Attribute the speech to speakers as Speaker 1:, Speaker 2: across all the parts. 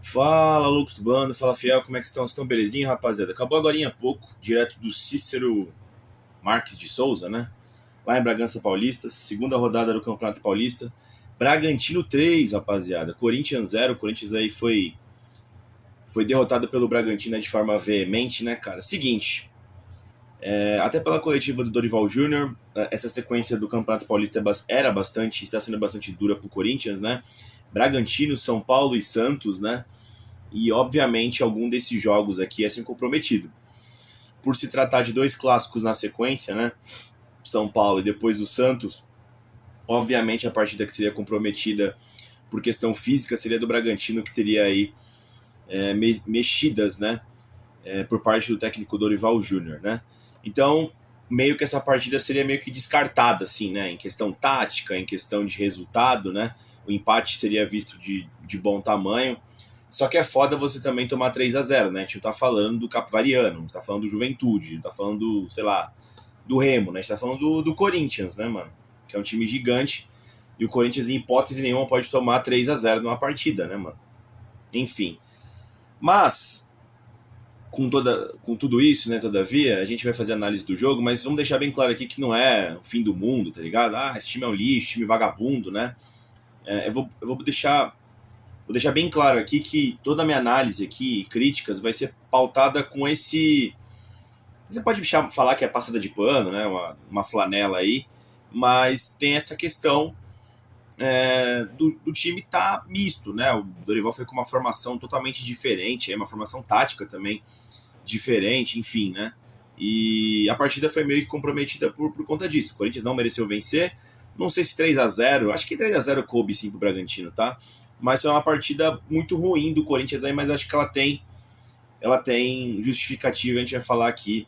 Speaker 1: Fala, loucos do bando, fala fiel, como é que estão? Vocês estão belezinha, rapaziada? Acabou agorinha há pouco, direto do Cícero Marques de Souza, né? Lá em Bragança Paulista, segunda rodada do Campeonato Paulista. Bragantino 3, rapaziada. Corinthians 0, o Corinthians aí foi derrotado pelo Bragantino de forma veemente, né, cara? Seguinte, até pela coletiva do Dorival Júnior, essa sequência do Campeonato Paulista está sendo bastante dura pro Corinthians, né? Bragantino, São Paulo e Santos, né? E, obviamente, algum desses jogos aqui é ser comprometido. Por se tratar de dois clássicos na sequência, né? São Paulo e depois o Santos, obviamente a partida que seria comprometida por questão física seria do Bragantino, que teria aí mexidas, né? Por parte do técnico Dorival Júnior, né? Então, meio que essa partida seria meio que descartada, assim, né? Em questão tática, em questão de resultado, né? O empate seria visto de bom tamanho. Só que é foda você também tomar 3-0, né? A gente não tá falando do Capivariano, não tá falando do Juventude, não tá falando do, sei lá, do Remo, né? A gente tá falando do Corinthians, né, mano? Que é um time gigante. E o Corinthians, em hipótese nenhuma, pode tomar 3-0 numa partida, né, mano? Enfim. Mas, com tudo isso, né, todavia, a gente vai fazer análise do jogo, mas vamos deixar bem claro aqui que não é o fim do mundo, tá ligado? Ah, esse time é um lixo, time vagabundo, né? Eu vou deixar bem claro aqui que toda a minha análise aqui, críticas, vai ser pautada com esse... Você pode falar que é passada de pano, né? Uma flanela aí, mas tem essa questão do time tá misto, né? O Dorival foi com uma formação totalmente diferente, uma formação tática também diferente, enfim, né? E a partida foi meio que comprometida por conta disso. O Corinthians não mereceu vencer. Não sei se 3-0, acho que 3-0 coube sim pro Bragantino, tá? Mas foi uma partida muito ruim do Corinthians aí, mas acho que ela tem justificativa, a gente vai falar aqui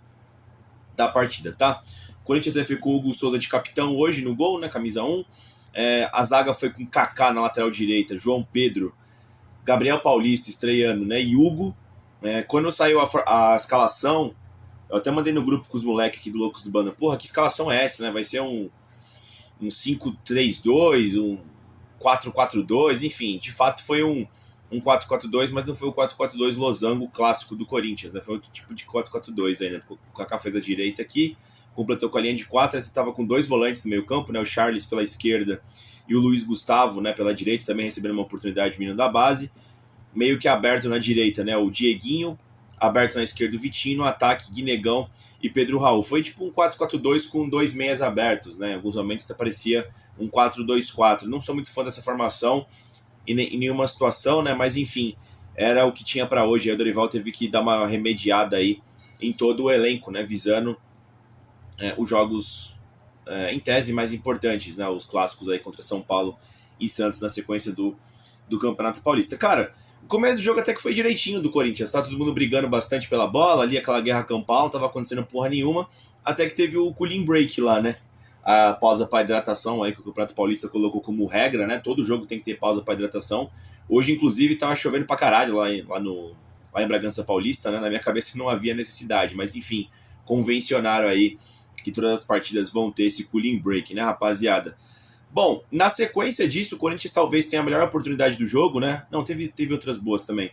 Speaker 1: da partida, tá? O Corinthians ficou o Hugo Souza de capitão hoje no gol, né, camisa 1. A zaga foi com Kaká na lateral direita, João Pedro, Gabriel Paulista estreando, né, e Hugo. Quando saiu a escalação, eu até mandei no grupo com os moleques aqui do Loucos do Banda, porra, que escalação é essa, né? Vai ser um 5-3-2, um 4-4-2, enfim, de fato foi um 4-4-2, mas não foi o 4-4-2 losango clássico do Corinthians, né? Foi outro tipo de 4-4-2 aí, né? O Kaká fez a direita aqui, completou com a linha de 4, você estava com dois volantes no meio campo, né? O Charles pela esquerda e o Luiz Gustavo, né, pela direita, também recebendo uma oportunidade menino da base, meio que aberto na direita, né? O Dieguinho, aberto na esquerda o Vitinho, no ataque Guinegão e Pedro Raul. Foi tipo um 4-4-2 com dois meias abertos, né? Em alguns momentos até parecia um 4-2-4. Não sou muito fã dessa formação em nenhuma situação, né? Mas enfim, era o que tinha para hoje. Aí o Dorival teve que dar uma remediada aí em todo o elenco, né? Visando os jogos em tese mais importantes, né? Os clássicos aí contra São Paulo e Santos na sequência do Campeonato Paulista. Cara, o começo do jogo até que foi direitinho do Corinthians, tá? Todo mundo brigando bastante pela bola, ali aquela guerra campal, não tava acontecendo porra nenhuma, até que teve o cooling break lá, né? A pausa para hidratação aí que o Campeonato Paulista colocou como regra, né? Todo jogo tem que ter pausa para hidratação. Hoje, inclusive, tava chovendo pra caralho lá em Bragança Paulista, né? Na minha cabeça não havia necessidade, mas enfim, convencionaram aí que todas as partidas vão ter esse cooling break, né, rapaziada? Bom, na sequência disso, o Corinthians talvez tenha a melhor oportunidade do jogo, né? Não, teve outras boas também.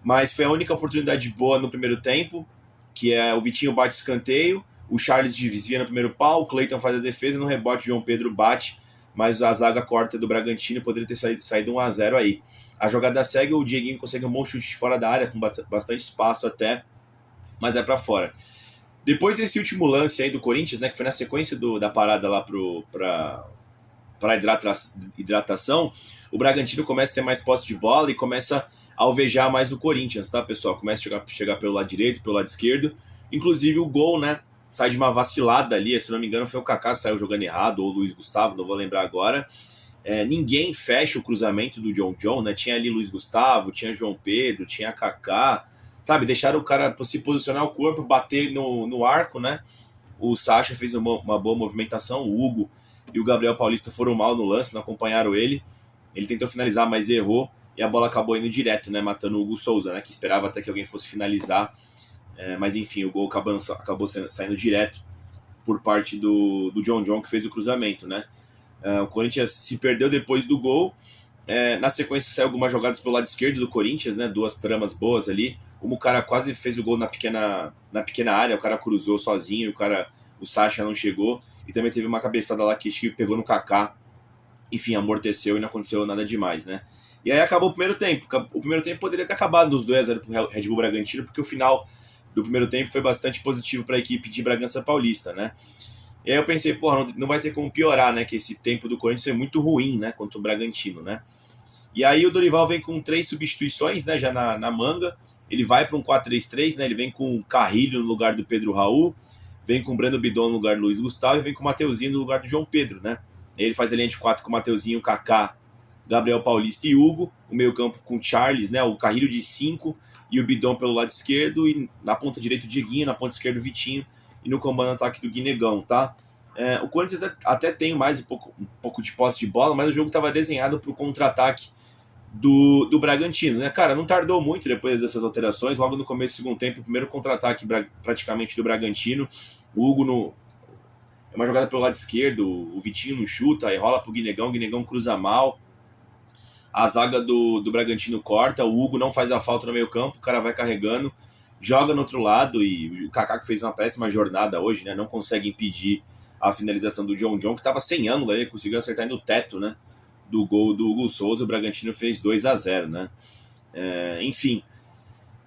Speaker 1: Mas foi a única oportunidade boa no primeiro tempo, que é o Vitinho bate escanteio, o Charles desvia no primeiro pau, o Cleiton faz a defesa, no rebote o João Pedro bate, mas a zaga corta do Bragantino poderia ter saído 1-0 aí. A jogada segue, o Dieguinho consegue um bom chute fora da área, com bastante espaço até, mas é para fora. Depois desse último lance aí do Corinthians, né, que foi na sequência da parada lá para hidratação, o Bragantino começa a ter mais posse de bola e começa a alvejar mais o Corinthians, tá, pessoal? Começa a chegar pelo lado direito, pelo lado esquerdo. Inclusive o gol, né, sai de uma vacilada ali, se não me engano foi o Kaká que saiu jogando errado, ou o Luiz Gustavo, não vou lembrar agora. Ninguém fecha o cruzamento do John, né? Tinha ali Luiz Gustavo, tinha João Pedro, tinha Kaká, sabe? Deixaram o cara se posicionar o corpo, bater no arco, né? O Sacha fez uma boa movimentação, o Hugo e o Gabriel Paulista foram mal no lance, não acompanharam ele. Ele tentou finalizar, mas errou, e a bola acabou indo direto, né? Matando o Hugo Souza, né? Que esperava até que alguém fosse finalizar. Mas enfim, o gol acabou saindo direto por parte do John, que fez o cruzamento, né? O Corinthians se perdeu depois do gol, Na sequência saiu algumas jogadas pelo lado esquerdo do Corinthians, né? Duas tramas boas ali. O cara quase fez o gol na pequena área, o cara cruzou sozinho, o Sacha não chegou. E também teve uma cabeçada lá que pegou no Kaká. Enfim, amorteceu e não aconteceu nada demais, né? E aí acabou o primeiro tempo. O primeiro tempo poderia ter acabado nos 2-0 pro Red Bull Bragantino, porque o final do primeiro tempo foi bastante positivo para a equipe de Bragança Paulista, né? E aí eu pensei, porra, não vai ter como piorar, né? Que esse tempo do Corinthians é muito ruim, né? Contra o Bragantino, né? E aí o Dorival vem com 3 substituições, né? Já na manga. Ele vai para um 4-3-3, né? Ele vem com o Carrilho no lugar do Pedro Raul, vem com o Breno Bidon no lugar do Luiz Gustavo e vem com o Mateuzinho no lugar do João Pedro, né? Ele faz a linha de 4 com o Mateuzinho, Kaká, Gabriel Paulista e Hugo. O meio campo com o Charles, né? O Carrilho de 5 e o Bidon pelo lado esquerdo. E na ponta direita o Dieguinho, na ponta esquerda o Vitinho. E no comando ataque do Guinegão, tá? O Corinthians até tem mais um pouco de posse de bola, mas o jogo estava desenhado para o contra-ataque do Bragantino, né? Cara, não tardou muito depois dessas alterações. Logo no começo do segundo tempo, o primeiro contra-ataque praticamente do Bragantino. O Hugo é uma jogada pelo lado esquerdo, o Vitinho não chuta, aí rola pro Guinegão, o Guinegão cruza mal. A zaga do Bragantino corta, o Hugo não faz a falta no meio campo, o cara vai carregando, joga no outro lado e o Kaká, que fez uma péssima jornada hoje, né? Não consegue impedir a finalização do John, que estava sem ângulo, ele conseguiu acertar no teto, né? Do gol do Hugo Souza, o Bragantino fez 2-0, né? Enfim,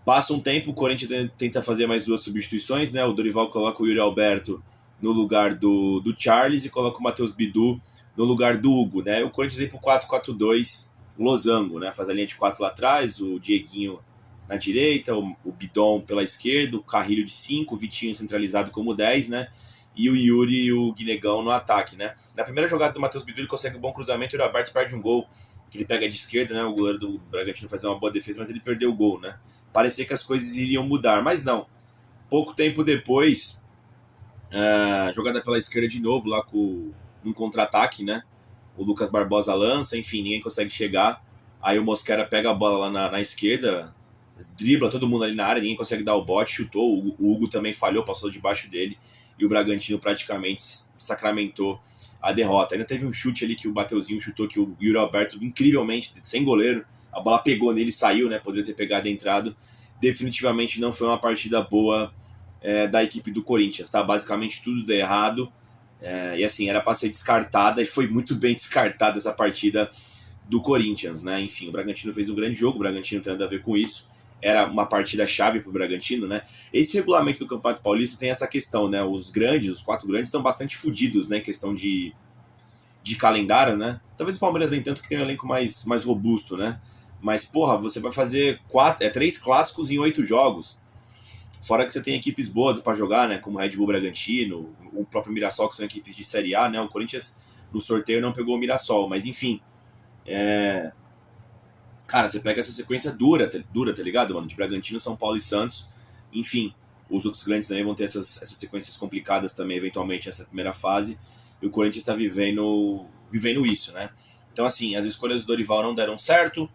Speaker 1: passa um tempo, o Corinthians tenta fazer mais 2 substituições, né? O Dorival coloca o Yuri Alberto no lugar do Charles e coloca o Matheus Bidu no lugar do Hugo, né? O Corinthians vem pro 4-4-2 losango, né? Faz a linha de 4 lá atrás, o Dieguinho na direita, o Bidon pela esquerda, o Carrilho de 5, o Vitinho centralizado como 10, né? E o Yuri e o Guinegão no ataque, né? Na primeira jogada do Matheus Bidu, ele consegue um bom cruzamento e o Alberto perde um gol, que ele pega de esquerda, né? O goleiro do Bragantino faz uma boa defesa, mas ele perdeu o gol, né? Parecia que as coisas iriam mudar, mas não. Pouco tempo depois, jogada pela esquerda de novo, lá com um contra-ataque, né? O Lucas Barbosa lança, enfim, ninguém consegue chegar. Aí o Mosquera pega a bola lá na esquerda, dribla todo mundo ali na área, ninguém consegue dar o bote, chutou. O Hugo também falhou, passou debaixo dele. E o Bragantino praticamente sacramentou a derrota. Ainda teve um chute ali que o Mateuzinho chutou, que o Yuri Alberto, incrivelmente, sem goleiro, a bola pegou nele e saiu, né? Poderia ter pegado e entrado. Definitivamente não foi uma partida boa da equipe do Corinthians, tá? Basicamente tudo deu errado. E assim, era para ser descartada e foi muito bem descartada essa partida do Corinthians, né? Enfim, o Bragantino fez um grande jogo, o Bragantino tem nada a ver com isso. Era uma partida chave para o Bragantino, né? Esse regulamento do Campeonato Paulista tem essa questão, né? Os 4 grandes, estão bastante fodidos, né? Em questão de calendário, né? Talvez o Palmeiras nem tanto, que tem um elenco mais robusto, né? Mas, porra, você vai fazer 3 clássicos em 8 jogos. Fora que você tem equipes boas para jogar, né? Como o Red Bull Bragantino, o próprio Mirassol, que são equipes de Série A, né? O Corinthians, no sorteio, não pegou o Mirassol, mas enfim. Cara, você pega essa sequência dura, tá ligado, mano? De Bragantino, São Paulo e Santos. Enfim, os outros grandes também vão ter essas sequências complicadas também, eventualmente, nessa primeira fase. E o Corinthians está vivendo isso, né? Então, assim, as escolhas do Dorival não deram certo.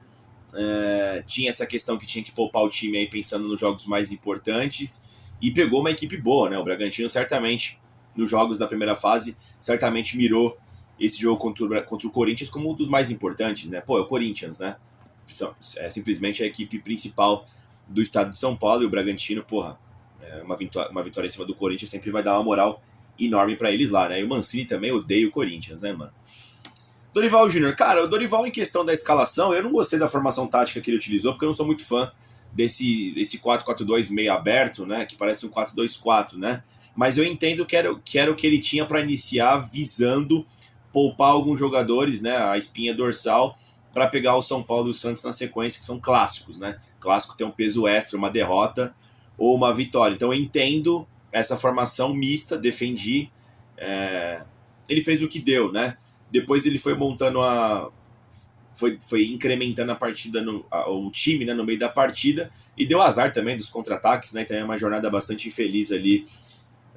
Speaker 1: Tinha essa questão que tinha que poupar o time aí pensando nos jogos mais importantes. E pegou uma equipe boa, né? O Bragantino, certamente, nos jogos da primeira fase, certamente mirou esse jogo contra o Corinthians como um dos mais importantes, né? Pô, é o Corinthians, né? É simplesmente a equipe principal do estado de São Paulo, e o Bragantino, porra, uma vitória em cima do Corinthians sempre vai dar uma moral enorme para eles lá, né? E o Mancini também odeia o Corinthians, né, mano? Dorival Júnior, cara, o Dorival, em questão da escalação, eu não gostei da formação tática que ele utilizou, porque eu não sou muito fã desse 4-4-2 meio aberto, né, que parece um 4-2-4, né? Mas eu entendo que era o que ele tinha para iniciar, visando poupar alguns jogadores, né, a espinha dorsal, para pegar o São Paulo e o Santos na sequência, que são clássicos, né? Clássico tem um peso extra, uma derrota ou uma vitória. Então eu entendo essa formação mista, defendi. Ele fez o que deu, né? Depois ele foi montando foi incrementando a partida, o time, né, no meio da partida, e deu azar também dos contra-ataques, né? Então é uma jornada bastante infeliz ali.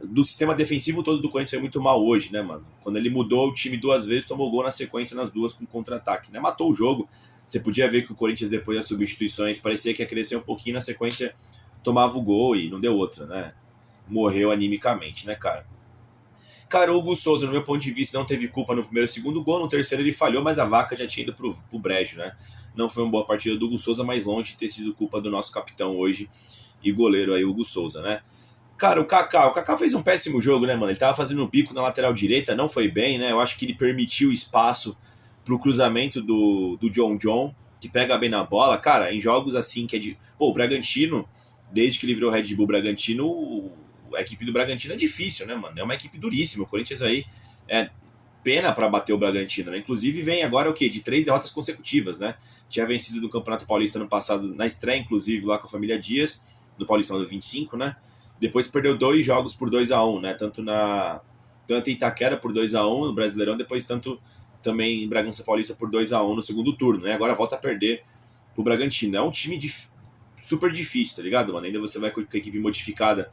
Speaker 1: Do sistema defensivo todo do Corinthians foi muito mal hoje, né, mano? Quando ele mudou o time 2 vezes, tomou gol na sequência nas 2 com contra-ataque, né? Matou o jogo. Você podia ver que o Corinthians, depois das substituições, parecia que ia crescer um pouquinho, na sequência tomava o gol e não deu outra, né? Morreu animicamente, né, cara? Cara, o Hugo Souza, no meu ponto de vista, não teve culpa no primeiro e segundo gol. No terceiro ele falhou, mas a vaca já tinha ido pro brejo, né? Não foi uma boa partida do Hugo Souza, mas longe de ter sido culpa do nosso capitão hoje e goleiro aí, Hugo Souza, né? Cara, o Kaká fez um péssimo jogo, né, mano? Ele tava fazendo um bico na lateral direita, não foi bem, né? Eu acho que ele permitiu espaço pro cruzamento do John, que pega bem na bola. Cara, em jogos assim que é de... Pô, o Bragantino, desde que ele virou Red Bull Bragantino, a equipe do Bragantino é difícil, né, mano? É uma equipe duríssima. O Corinthians aí é pena pra bater o Bragantino, né? Inclusive vem agora o quê? De 3 derrotas consecutivas, né? Tinha vencido do Campeonato Paulista no passado, na estreia, inclusive, lá com a família Dias, no Paulistão do 25, né? Depois perdeu 2 jogos por 2-1, né? Tanto em Itaquera por 2-1 no Brasileirão, depois tanto também em Bragança Paulista por 2-1 no segundo turno, né? Agora volta a perder pro Bragantino. É um time super difícil, tá ligado, mano? Ainda você vai com a equipe modificada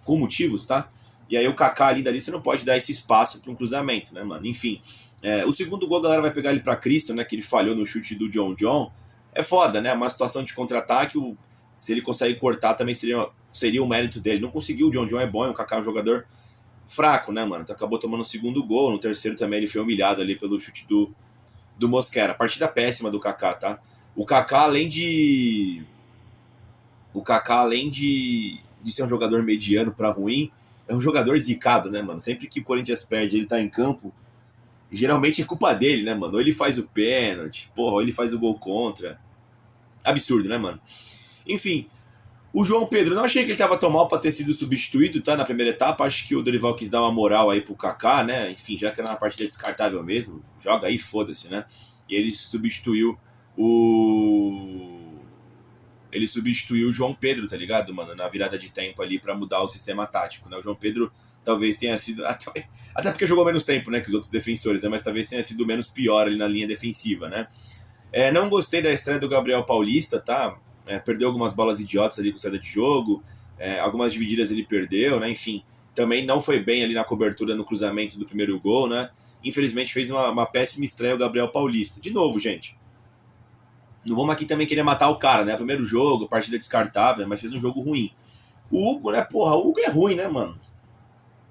Speaker 1: com motivos, tá? E aí o Kaká ali dali, você não pode dar esse espaço para um cruzamento, né, mano? Enfim, o segundo gol a galera vai pegar ele para Cristo, né? Que ele falhou no chute do John. É foda, né? Uma situação de contra-ataque, se ele consegue cortar também seria um mérito dele. Não conseguiu, o John é bom, o Kaká é um jogador fraco, né, mano? Então acabou tomando o segundo gol, no terceiro também ele foi humilhado ali pelo chute do Mosquera. Partida péssima do Kaká, tá? O Kaká, além de ser um jogador mediano pra ruim, é um jogador zicado, né, mano? Sempre que o Corinthians perde, ele tá em campo, geralmente é culpa dele, né, mano? Ou ele faz o pênalti, porra, ou ele faz o gol contra. Absurdo, né, mano? Enfim, o João Pedro, não achei que ele tava tão mal pra ter sido substituído, tá, na primeira etapa. Acho que o Dorival quis dar uma moral aí pro Kaká, né? Enfim, já que era uma partida descartável mesmo, joga aí, foda-se, né? E ele substituiu o João Pedro, tá ligado, mano? Na virada de tempo ali pra mudar o sistema tático, né? O João Pedro talvez tenha sido... Até porque jogou menos tempo, né, que os outros defensores, né? Mas talvez tenha sido menos pior ali na linha defensiva, né? Não gostei da estreia do Gabriel Paulista, tá? Perdeu algumas bolas idiotas ali com saída de jogo, algumas divididas ele perdeu, né? Enfim, também não foi bem ali na cobertura no cruzamento do primeiro gol, né? Infelizmente fez uma péssima estreia o Gabriel Paulista. De novo, gente, não vamos aqui também querer matar o cara, né? Primeiro jogo, partida descartável, mas fez um jogo ruim. O Hugo, né, porra, o Hugo é ruim, né, mano?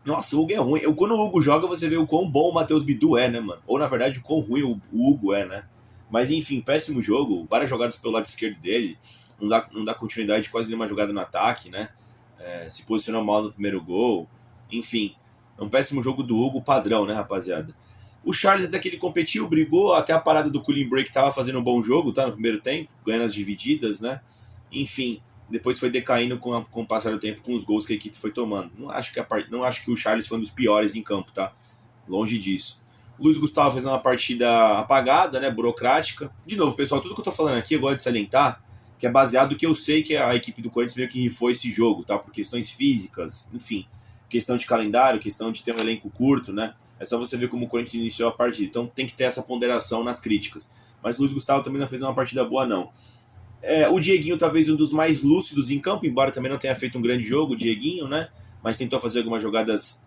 Speaker 1: Nossa, o Hugo é ruim. Quando o Hugo joga, você vê o quão bom o Matheus Bidu é, né, mano? Ou, na verdade, o quão ruim o Hugo é, né? Mas, enfim, péssimo jogo. Várias jogadas pelo lado esquerdo dele. Não dá continuidade quase nenhuma jogada no ataque, né? Se posicionou mal no primeiro gol. Enfim, é um péssimo jogo do Hugo padrão, né, rapaziada? O Charles até que ele competiu, brigou, até a parada do cooling break tava fazendo um bom jogo, tá? No primeiro tempo, ganhando as divididas, né? Enfim, depois foi decaindo com o passar do tempo, com os gols que a equipe foi tomando. Não acho que o Charles foi um dos piores em campo, tá? Longe disso. O Luiz Gustavo fez uma partida apagada, né? Burocrática. De novo, pessoal, tudo que eu tô falando aqui eu gosto de salientar que é baseado no que eu sei que a equipe do Corinthians meio que rifou esse jogo, tá? Por questões físicas, enfim, questão de calendário, questão de ter um elenco curto, né? É só você ver como o Corinthians iniciou a partida. Então tem que ter essa ponderação nas críticas. Mas o Luiz Gustavo também não fez uma partida boa, não. O Dieguinho talvez um dos mais lúcidos em campo, embora também não tenha feito um grande jogo, o Dieguinho, né? Mas tentou fazer algumas jogadas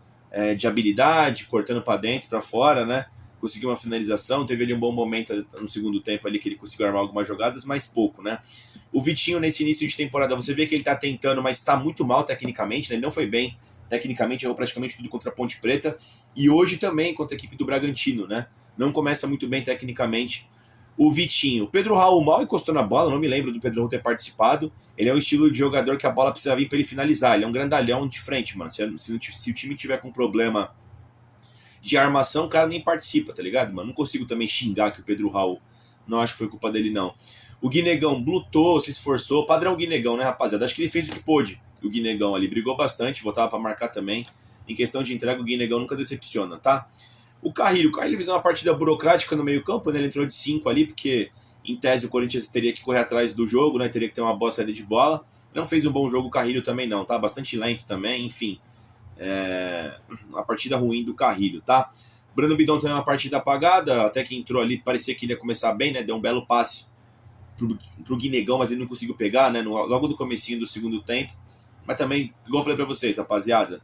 Speaker 1: de habilidade, cortando para dentro, para fora, né? Conseguiu uma finalização, teve ali um bom momento no segundo tempo ali que ele conseguiu armar algumas jogadas, mas pouco, né? O Vitinho nesse início de temporada, você vê que ele tá tentando, mas tá muito mal tecnicamente, né? Ele não foi bem tecnicamente, errou praticamente tudo contra a Ponte Preta, e hoje também contra a equipe do Bragantino, né? Não começa muito bem tecnicamente o Vitinho. O Pedro Raul mal encostou na bola, não me lembro do Pedro Raul ter participado. Ele é um estilo de jogador que a bola precisa vir para ele finalizar, ele é um grandalhão de frente, mano. Se o time tiver com problema de armação, o cara nem participa, tá ligado, mano? Não consigo também xingar que o Pedro Raul, não acho que foi culpa dele, não. O Guinegão lutou, se esforçou, padrão Guinegão, né, rapaziada? Acho que ele fez o que pôde, o Guinegão ali, brigou bastante, voltava pra marcar também. Em questão de entrega, o Guinegão nunca decepciona, tá? O Carrilho fez uma partida burocrática no meio campo, né? Ele entrou de 5 ali, porque em tese o Corinthians teria que correr atrás do jogo, né? Teria que ter uma boa saída de bola. Não fez um bom jogo o Carrilho também não, tá? Bastante lento também, enfim. Uma partida ruim do Carrilho, tá? Breno Bidon também uma partida apagada, até que entrou ali, parecia que ele ia começar bem, né? Deu um belo passe pro Guinegão, mas ele não conseguiu pegar, né? Logo do comecinho do segundo tempo. Mas também, igual eu falei pra vocês, rapaziada,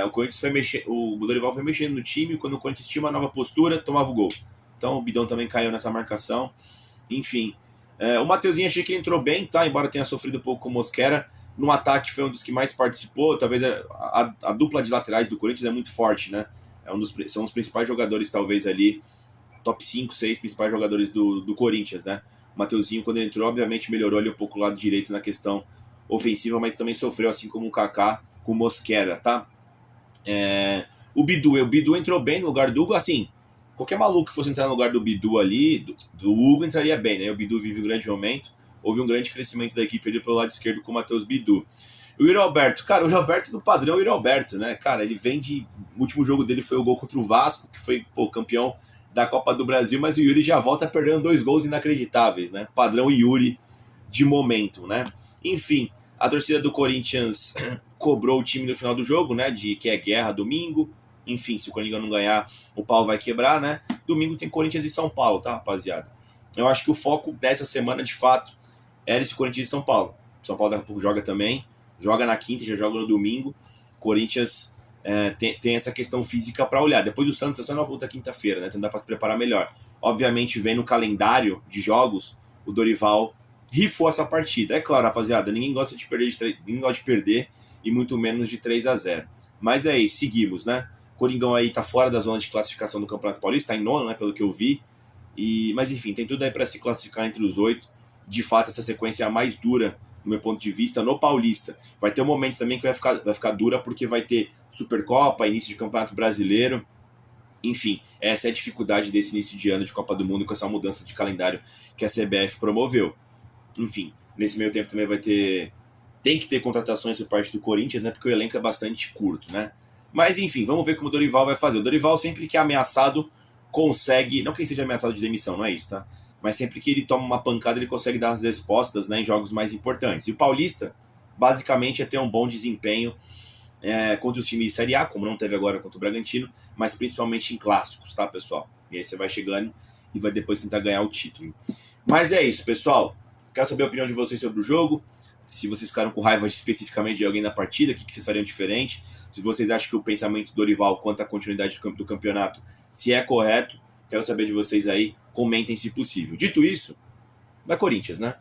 Speaker 1: o Corinthians o Dorival foi mexendo no time, quando o Corinthians tinha uma nova postura, tomava o gol. Então o Bidon também caiu nessa marcação. Enfim, o Mateuzinho achei que ele entrou bem, tá? Embora tenha sofrido um pouco com o Mosquera, No ataque foi um dos que mais participou, talvez a dupla de laterais do Corinthians é muito forte, né? São os principais jogadores, talvez, ali, top 5, 6 principais jogadores do Corinthians, né? O Mateuzinho, quando ele entrou, obviamente melhorou ali um pouco o lado direito na questão ofensiva, mas também sofreu, assim como o Kaká, com o Mosquera, tá? O Bidu entrou bem no lugar do Hugo, assim, qualquer maluco que fosse entrar no lugar do Bidu ali, do Hugo, entraria bem, né? O Bidu vive um grande momento, houve um grande crescimento da equipe ali pelo lado esquerdo com o Matheus Bidu. O Yuri Alberto, cara, o Yuri Alberto do padrão Yuri Alberto, né? Cara, ele vem de... O último jogo dele foi o gol contra o Vasco, que foi, campeão da Copa do Brasil, mas o Yuri já volta perdendo 2 gols inacreditáveis, né? Padrão Yuri de momento, né? Enfim, a torcida do Corinthians cobrou o time no final do jogo, né? Que é guerra domingo. Enfim, se o Corinthians não ganhar, o pau vai quebrar, né? Domingo tem Corinthians e São Paulo, tá, rapaziada? Eu acho que o foco dessa semana, de fato, era esse Corinthians e São Paulo. São Paulo daqui a pouco joga também. Joga na quinta, já joga no domingo. Corinthians tem essa questão física para olhar. Depois do Santos é só na outra quinta-feira, né? Tentar para se preparar melhor. Obviamente, vendo o calendário de jogos, o Dorival rifou essa partida. É claro, rapaziada, ninguém gosta de perder e muito menos de 3-0. Mas é isso, seguimos, né? Coringão aí tá fora da zona de classificação do Campeonato Paulista, tá em nono, né, pelo que eu vi. Mas enfim, tem tudo aí para se classificar entre os 8. De fato, essa sequência é a mais dura, do meu ponto de vista, no Paulista. Vai ter um momento também que vai ficar dura, porque vai ter Supercopa, início de Campeonato Brasileiro. Enfim, essa é a dificuldade desse início de ano de Copa do Mundo com essa mudança de calendário que a CBF promoveu. Enfim, nesse meio tempo também tem que ter contratações por parte do Corinthians, né? Porque o elenco é bastante curto, né? Mas enfim, vamos ver como o Dorival vai fazer. O Dorival, sempre que é ameaçado, consegue... Não que ele seja ameaçado de demissão, não é isso, tá? Mas sempre que ele toma uma pancada, ele consegue dar as respostas, né, em jogos mais importantes. E o Paulista, basicamente, é ter um bom desempenho contra os times de Série A, como não teve agora contra o Bragantino, mas principalmente em clássicos, tá, pessoal? E aí você vai chegando e vai depois tentar ganhar o título. Mas é isso, pessoal. Quero saber a opinião de vocês sobre o jogo. Se vocês ficaram com raiva especificamente de alguém na partida, o que vocês fariam diferente? Se vocês acham que o pensamento do Dorival quanto à continuidade do campeonato, se é correto, quero saber de vocês aí. Comentem se possível. Dito isso, vai Corinthians, né?